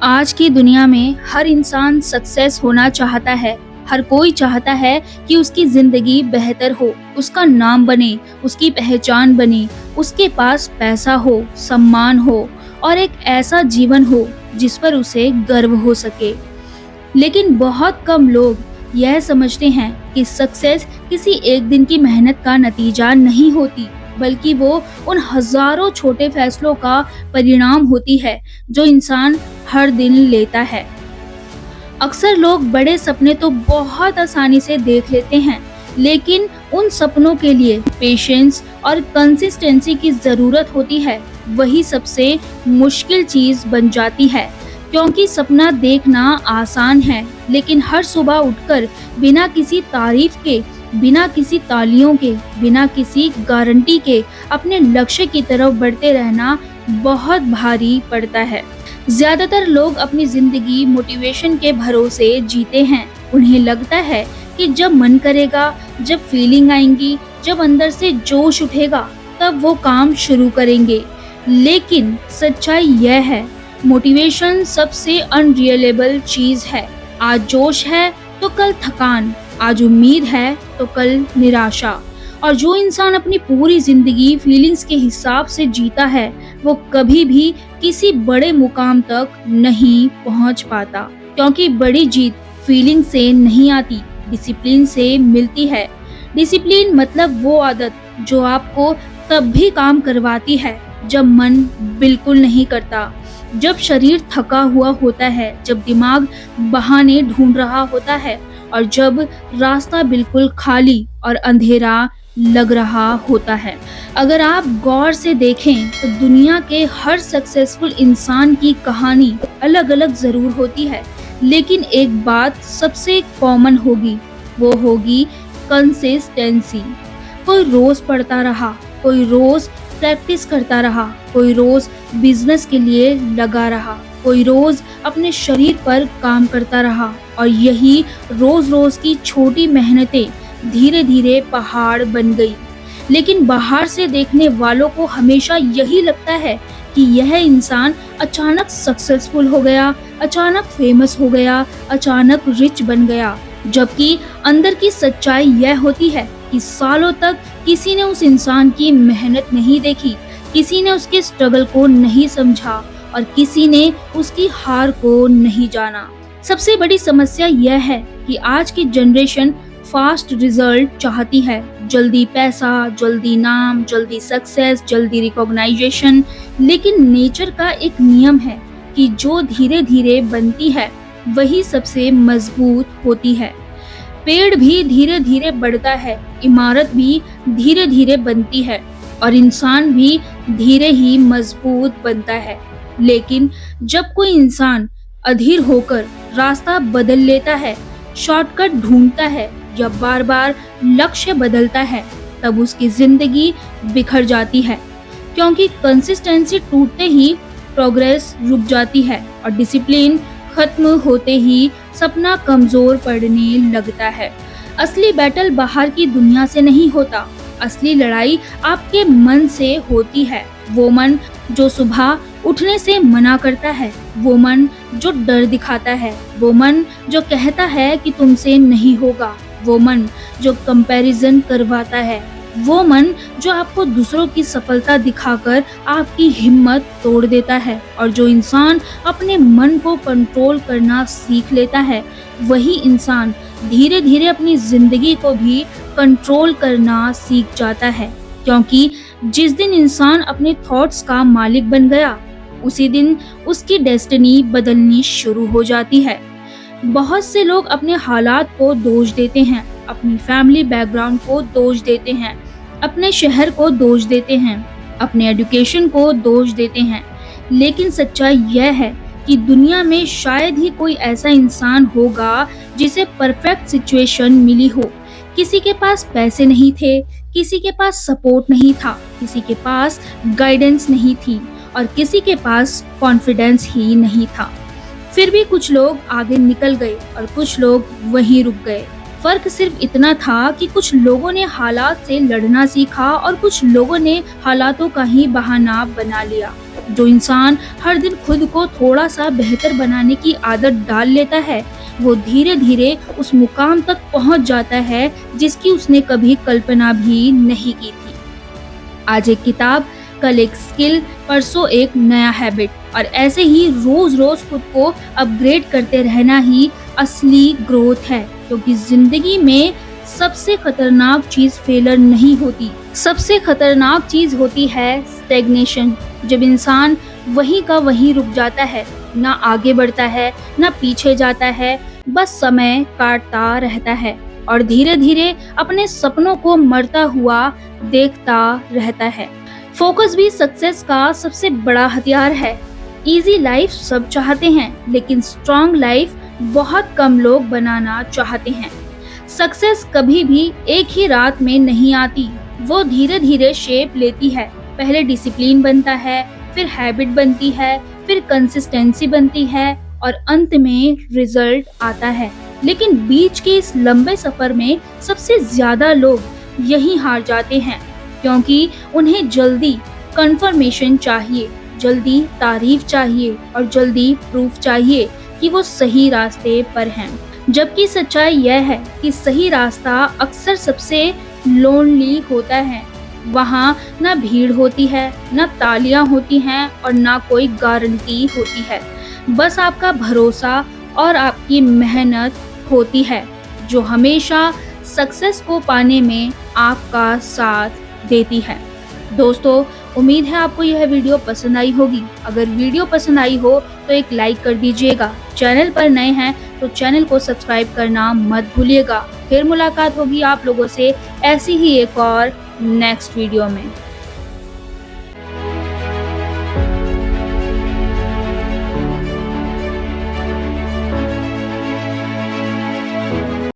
आज की दुनिया में हर इंसान सक्सेस होना चाहता है। हर कोई चाहता है कि उसकी जिंदगी बेहतर हो, उसका नाम बने, उसकी पहचान बने, उसके पास पैसा हो, सम्मान हो और एक ऐसा जीवन हो जिस पर उसे गर्व हो सके। लेकिन बहुत कम लोग यह समझते हैं कि सक्सेस किसी एक दिन की मेहनत का नतीजा नहीं होती, बल्कि वो उन हजारों छोटे फैसलों का परिणाम होती है जो इंसान हर दिन लेता है। अक्सर लोग बड़े सपने तो बहुत आसानी से देख लेते हैं, लेकिन उन सपनों के लिए पेशेंस और कंसिस्टेंसी की जरूरत होती है। वही सबसे मुश्किल चीज बन जाती है, क्योंकि सपना देखना आसान है, लेकिन हर सुबह उठकर बिना किसी तारीफ के, बिना किसी तालियों के, बिना किसी गारंटी के अपने लक्ष्य की तरफ बढ़ते रहना बहुत भारी पड़ता है। ज्यादातर लोग अपनी जिंदगी मोटिवेशन के भरोसे जीते हैं। उन्हें लगता है कि जब मन करेगा, जब फीलिंग आएंगी, जब अंदर से जोश उठेगा, तब वो काम शुरू करेंगे। लेकिन सच्चाई यह है, मोटिवेशन सबसे अनरियलेबल चीज है। आज जोश है तो कल थकान, आज उम्मीद है तो कल निराशा। और जो इंसान अपनी पूरी जिंदगी फीलिंग्स के हिसाब से जीता है, वो कभी भी किसी बड़े मुकाम तक नहीं पहुंच पाता, क्योंकि बड़ी जीत फीलिंग से नहीं आती, डिसिप्लिन से मिलती है। डिसिप्लिन मतलब वो आदत जो आपको तब भी काम करवाती है जब मन बिल्कुल नहीं करता, जब शरीर थका हुआ होता है, जब दिमाग बहाने ढूंढ रहा होता है और जब रास्ता बिल्कुल खाली और अंधेरा लग रहा होता है। अगर आप गौर से देखें तो दुनिया के हर सक्सेसफुल इंसान की कहानी अलग अलग जरूर होती है, लेकिन एक बात सबसे कॉमन होगी, वो होगी कंसिस्टेंसी। कोई रोज पढ़ता रहा, कोई रोज प्रैक्टिस करता रहा, कोई रोज बिजनेस के लिए लगा रहा, कोई रोज अपने शरीर पर काम करता रहा, और यही रोज रोज की छोटी मेहनतें धीरे धीरे पहाड़ बन गई। लेकिन बाहर से देखने वालों को हमेशा यही लगता है कि यह इंसान अचानक सक्सेसफुल हो गया, अचानक फेमस हो गया, अचानक रिच बन गया। जबकि अंदर की सच्चाई यह होती है कि सालों तक किसी ने उस इंसान की मेहनत नहीं देखी, किसी ने उसके स्ट्रगल को नहीं समझा और किसी ने उसकी हार को नहीं जाना। सबसे बड़ी समस्या यह है कि आज की जनरेशन फास्ट रिजल्ट चाहती है। जल्दी पैसा, जल्दी नाम, जल्दी सक्सेस, जल्दी रिकॉग्नाइजेशन। लेकिन नेचर का एक नियम है कि जो धीरे धीरे बनती है वही सबसे मजबूत होती है। पेड़ भी धीरे धीरे बढ़ता है, इमारत भी धीरे धीरे बनती है और इंसान भी धीरे ही मजबूत बनता है। लेकिन जब कोई इंसान अधीर होकर रास्ता बदल लेता है, शॉर्टकट ढूंढता है या बार बार लक्ष्य बदलता है, तब उसकी जिंदगी बिखर जाती है, क्योंकि कंसिस्टेंसी टूटते ही प्रोग्रेस रुक जाती है और डिसिप्लिन खत्म होते ही सपना कमजोर पड़ने लगता है। असली बैटल बाहर की दुनिया से नहीं होता, असली लड़ाई आपके मन से होती है। वो मन जो सुबह उठने से मना करता है, वो मन जो डर दिखाता है, वो मन जो कहता है कि तुमसे नहीं होगा, वो मन जो कंपैरिजन करवाता है, वो मन जो आपको दूसरों की सफलता दिखाकर आपकी हिम्मत तोड़ देता है। और जो इंसान अपने मन को कंट्रोल करना सीख लेता है, वही इंसान धीरे धीरे अपनी जिंदगी को भी कंट्रोल करना सीख जाता है। क्योंकि जिस दिन इंसान अपने थॉट्स का मालिक बन गया, उसी दिन उसकी डेस्टिनी बदलनी शुरू हो जाती है। बहुत से लोग अपने हालात को दोष देते हैं, अपनी फैमिली बैकग्राउंड को दोष देते हैं, अपने शहर को दोष देते हैं, अपने एजुकेशन को दोष देते हैं। लेकिन सच्चाई यह है कि दुनिया में शायद ही कोई ऐसा इंसान होगा जिसे परफेक्ट सिचुएशन मिली हो। किसी के पास पैसे नहीं थे, किसी के पास सपोर्ट नहीं था, किसी के पास गाइडेंस नहीं थी और किसी के पास कॉन्फिडेंस ही नहीं था। फिर भी कुछ लोग आगे निकल गए और कुछ लोग वहीं रुक गए। फर्क सिर्फ इतना था कि कुछ लोगों ने हालात से लड़ना सीखा और कुछ लोगों ने हालातों का ही बहाना बना लिया। जो इंसान हर दिन खुद को थोड़ा सा बेहतर बनाने की आदत डाल लेता है, वो धीरे धीरे उस मुकाम तक पहुंच जाता है जिसकी उसने कभी कल्पना भी नहीं की थी। आज एक किताब, कल एक स्किल, परसों एक नया हैबिट, और ऐसे ही रोज रोज खुद को अपग्रेड करते रहना ही असली ग्रोथ है। क्योंकि जिंदगी में सबसे खतरनाक चीज फेलर नहीं होती, सबसे खतरनाक चीज होती है स्टेग्नेशन। जब इंसान वहीं का वहीं रुक जाता है, ना आगे बढ़ता है ना पीछे जाता है, बस समय काटता रहता है और धीरे धीरे अपने सपनों को मरता हुआ देखता रहता है। फोकस भी सक्सेस का सबसे बड़ा हथियार है। इजी लाइफ सब चाहते हैं, लेकिन स्ट्रॉन्ग लाइफ बहुत कम लोग बनाना चाहते हैं। सक्सेस कभी भी एक ही रात में नहीं आती, वो धीरे धीरे शेप लेती है। पहले डिसिप्लिन बनता है, फिर हैबिट बनती है, फिर कंसिस्टेंसी बनती है और अंत में रिजल्ट आता है। लेकिन बीच के इस लंबे सफर में सबसे ज्यादा लोग यहीं हार जाते हैं, क्योंकि उन्हें जल्दी कंफर्मेशन चाहिए, जल्दी तारीफ चाहिए और जल्दी प्रूफ चाहिए कि वो सही रास्ते पर हैं। जबकि सच्चाई यह है कि सही रास्ता अक्सर सबसे लोनली होता है। वहाँ ना भीड़ होती है, ना तालियां होती हैं और ना कोई गारंटी होती है। बस आपका भरोसा और आपकी मेहनत होती है, जो हमेशा सक्सेस को पाने में आपका साथ देती है। दोस्तों, उम्मीद है आपको यह वीडियो पसंद आई होगी। अगर वीडियो पसंद आई हो तो एक लाइक कर दीजिएगा। चैनल पर नए हैं तो चैनल को सब्सक्राइब करना मत भूलिएगा। फिर मुलाकात होगी आप लोगों से ऐसी ही एक और नेक्स्ट वीडियो में।